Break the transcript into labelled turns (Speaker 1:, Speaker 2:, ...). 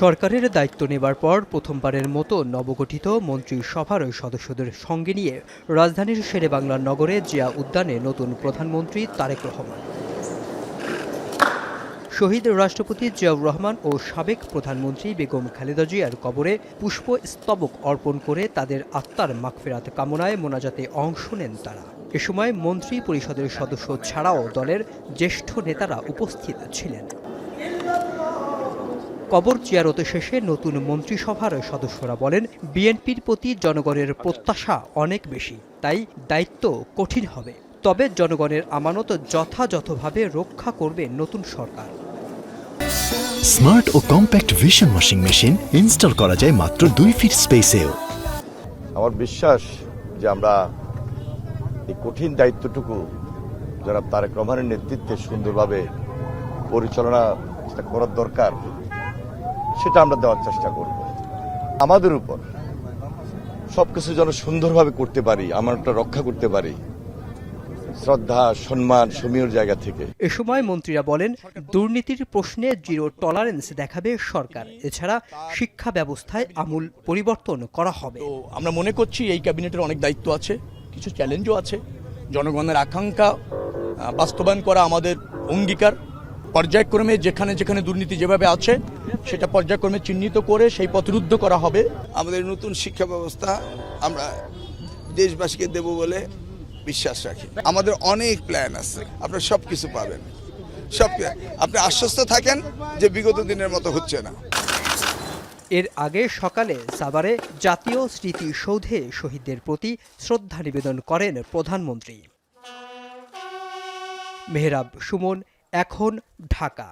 Speaker 1: সরকারের দায়িত্ব নেবার পর প্রথমবারের মতো নবগঠিত মন্ত্রিসভার সদস্যদের সঙ্গে নিয়ে রাজধানীর শেরেবাংলা নগরে জিয়া উদ্যানে নতুন প্রধানমন্ত্রী তারেক রহমান। শহীদ রাষ্ট্রপতি জিয়াউর রহমান ও সাবেক প্রধানমন্ত্রী বেগম খালেদা জিয়ার কবরে পুষ্পস্তবক অর্পণ করে তাদের আত্মার মাগফিরাত কামনায় মোনাজাতে অংশ নেন তারা। এ সময় মন্ত্রী পরিষদের সদস্য ছাড়াও দলের জ্যেষ্ঠ নেতারা উপস্থিত ছিলেন। কবর জিয়ারত শেষে নতুন মন্ত্রিসভার সদস্যরা বলেন, বিএনপির প্রতি জনগণের প্রত্যাশা অনেক বেশি, তাই দায়িত্ব কঠিন হবে। তবে জনগণের আমানত যথাযথভাবে রক্ষা করবে নতুন সরকার।
Speaker 2: স্মার্ট ও compact vision washing machine install করা যায় মাত্র 2 ফিট স্পেসেও।
Speaker 3: আমার বিশ্বাস যে আমরা এই কঠিন দায়িত্বটুকু যারা তারেক রহমানের নেতৃত্বে সুন্দরভাবে পরিচালনা করার দরকার সেটা আমরা দেওয়ার চেষ্টা করব। আমাদের উপর সবকিছু যেন সুন্দরভাবে করতে পারি, আমানতটা রক্ষা করতে পারি, শ্রদ্ধা সম্মান সমীর জায়গা থেকে।
Speaker 1: এ সময় মন্ত্রীরা বলেন, দুর্নীতির প্রশ্নে জিরো টলারেন্স দেখাবে সরকার। এছাড়া শিক্ষা ব্যবস্থায় আমূল পরিবর্তন করা হবে।
Speaker 4: আমরা মনে করছি এই ক্যাবিনেটের অনেক দায়িত্ব আছে, কিছু চ্যালেঞ্জও আছে। জনগণের আকাঙ্ক্ষা বাস্তবায়ন করা আমাদের অঙ্গীকার। পর্যায়ক্রমে যেখানে যেখানে দুর্নীতি যেভাবে আছে সেটা পর্যায়ক্রমে চিহ্নিত করে সেই পথ রুদ্ধ করা হবে।
Speaker 5: আমাদের নতুন শিক্ষা ব্যবস্থা আমরা দেশবাসীকে দেব বলে বিশ্বাস রাখি। আমাদের অনেক প্ল্যান আছে, আপনারা সব কিছু পাবেন, আপনি আশ্বস্ত থাকেন যে বিগত দিনের মতো হচ্ছে না।
Speaker 1: এর আগে সকালে সাভারে জাতীয় স্মৃতিসৌধে শহীদদের প্রতি শ্রদ্ধা নিবেদন করেন প্রধানমন্ত্রী। মেহরাব সুমন, এখন, ঢাকা।